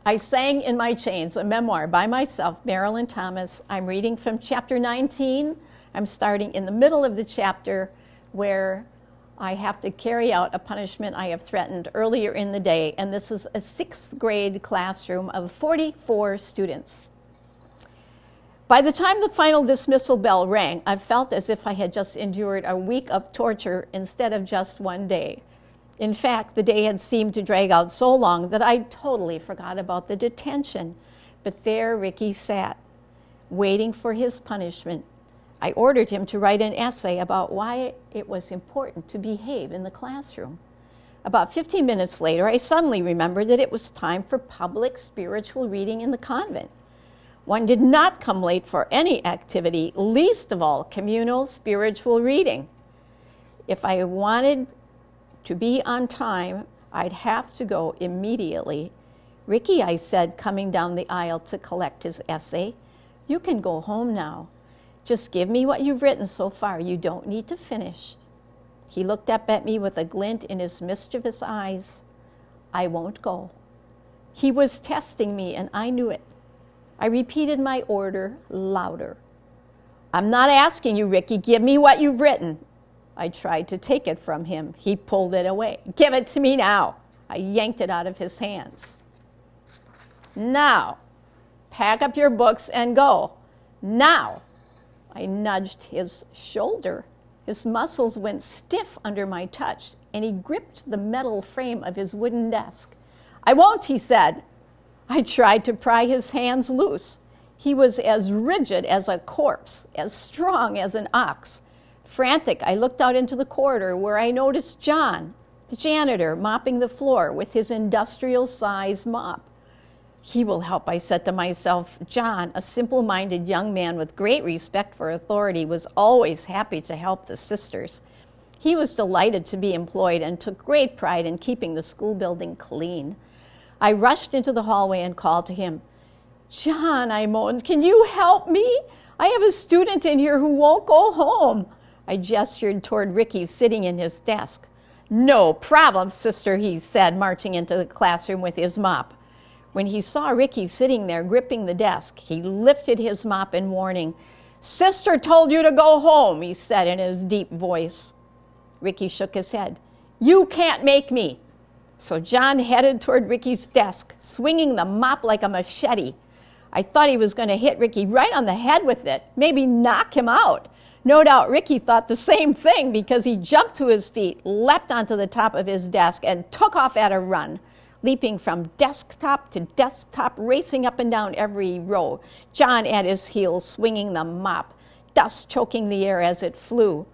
I sang in my chains, a memoir by myself, Marilyn Thomas. I'm reading from chapter 19. I'm starting in the middle of the chapter where I have to carry out a punishment I have threatened earlier in the day, and this is a 6th grade classroom of 44 students. By the time the final dismissal bell rang, I felt as if I had just endured a week of torture instead of just one day. In fact, the day had seemed to drag out so long that I totally forgot about the detention. But there Ricky sat, waiting for his punishment. I ordered him to write an essay about why it was important to behave in the classroom. About 15 minutes later, I suddenly remembered that it was time for public spiritual reading in the convent. One did not come late for any activity, least of all communal spiritual reading. If I wanted to be on time, I'd have to go immediately. Ricky, I said, coming down the aisle to collect his essay, you can go home now. Just give me what you've written so far. You don't need to finish. He looked up at me with a glint in his mischievous eyes. I won't go. He was testing me, and I knew it. I repeated my order louder. I'm not asking you, Ricky. Give me what you've written. I tried to take it from him. He pulled it away. Give it to me now. I yanked it out of his hands. Now, pack up your books and go. Now. I nudged his shoulder. His muscles went stiff under my touch, and he gripped the metal frame of his wooden desk. I won't, he said. I tried to pry his hands loose. He was as rigid as a corpse, as strong as an ox. Frantic, I looked out into the corridor where I noticed John, the janitor, mopping the floor with his industrial-sized mop. He will help, I said to myself. John, a simple-minded young man with great respect for authority, was always happy to help the sisters. He was delighted to be employed and took great pride in keeping the school building clean. I rushed into the hallway and called to him. John, I moaned, can you help me? I have a student in here who won't go home. I gestured toward Ricky sitting in his desk. No problem, sister, he said, marching into the classroom with his mop. When he saw Ricky sitting there gripping the desk, he lifted his mop in warning. Sister told you to go home, he said in his deep voice. Ricky shook his head. You can't make me. So John headed toward Ricky's desk, swinging the mop like a machete. I thought he was going to hit Ricky right on the head with it, maybe knock him out. No doubt Ricky thought the same thing because he jumped to his feet, leapt onto the top of his desk, and took off at a run, leaping from desktop to desktop, racing up and down every row, John at his heels, swinging the mop, dust choking the air as it flew.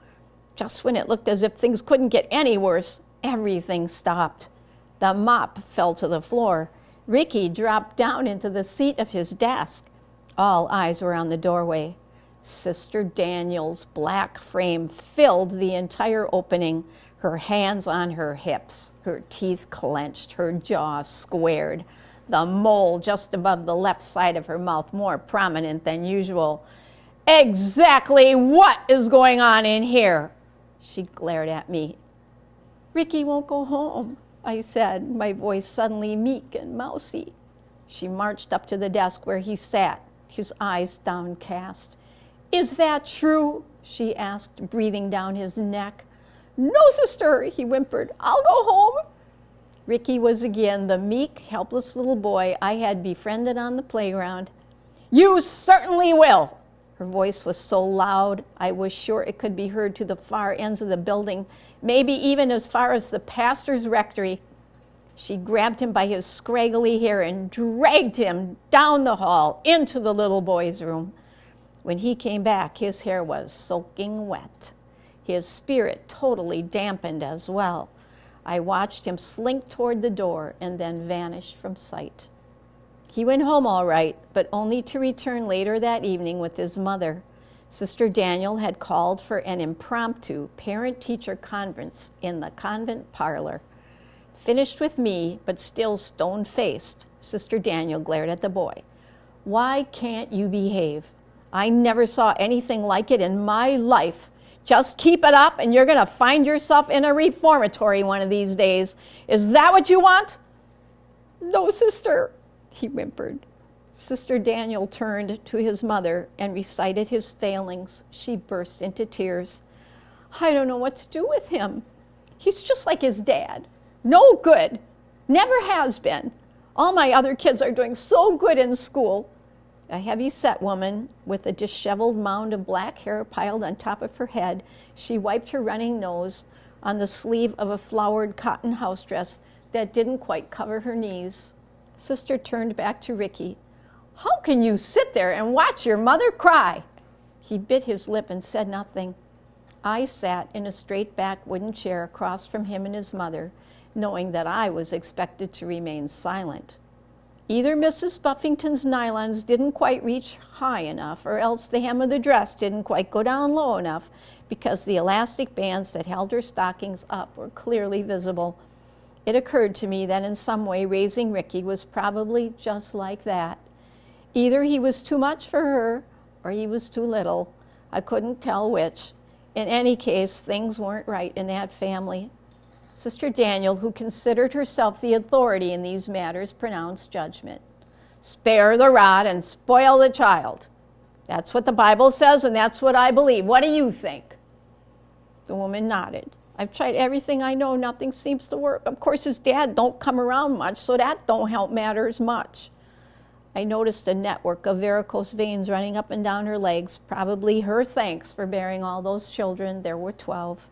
Just when it looked as if things couldn't get any worse, everything stopped. The mop fell to the floor. Ricky dropped down into the seat of his desk. All eyes were on the doorway. Sister Daniel's black frame filled the entire opening, her hands on her hips, her teeth clenched, her jaw squared, the mole just above the left side of her mouth more prominent than usual. Exactly what is going on in here? She glared at me. Ricky won't go home, I said, my voice suddenly meek and mousy. She marched up to the desk where he sat, his eyes downcast. Is that true? She asked, breathing down his neck. No, sister, he whimpered. I'll go home. Ricky was again the meek, helpless little boy I had befriended on the playground. You certainly will. Her voice was so loud, I was sure it could be heard to the far ends of the building, maybe even as far as the pastor's rectory. She grabbed him by his scraggly hair and dragged him down the hall into the little boy's room. When he came back, his hair was soaking wet. His spirit totally dampened as well. I watched him slink toward the door and then vanish from sight. He went home all right, but only to return later that evening with his mother. Sister Daniel had called for an impromptu parent-teacher conference in the convent parlor. Finished with me, but still stone-faced, Sister Daniel glared at the boy. Why can't you behave? I never saw anything like it in my life. Just keep it up and you're going to find yourself in a reformatory one of these days. Is that what you want? No, sister. he whimpered. Sister Daniel turned to his mother and recited his failings. She burst into tears. I don't know what to do with him. He's just like his dad. No good. Never has been. All my other kids are doing so good in school. A heavy-set woman with a disheveled mound of black hair piled on top of her head, she wiped her running nose on the sleeve of a flowered cotton house dress that didn't quite cover her knees. Sister turned back to Ricky. How can you sit there and watch your mother cry? He bit his lip and said nothing. I sat in a straight-back wooden chair across from him and his mother, knowing that I was expected to remain silent. Either Mrs. Buffington's nylons didn't quite reach high enough, or else the hem of the dress didn't quite go down low enough, because the elastic bands that held her stockings up were clearly visible. It occurred to me that in some way raising Ricky was probably just like that. Either he was too much for her, or he was too little. I couldn't tell which. In any case, things weren't right in that family. Sister Daniel, who considered herself the authority in these matters, pronounced judgment. Spare the rod and spoil the child. That's what the Bible says, and that's what I believe. What do you think? The woman nodded. I've tried everything I know. Nothing seems to work. Of course, his dad don't come around much, so that don't help matters much. I noticed a network of varicose veins running up and down her legs, probably her thanks for bearing all those children. There were 12.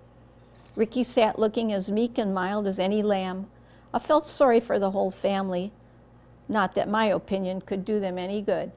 Ricky sat looking as meek and mild as any lamb. I felt sorry for the whole family. Not that my opinion could do them any good.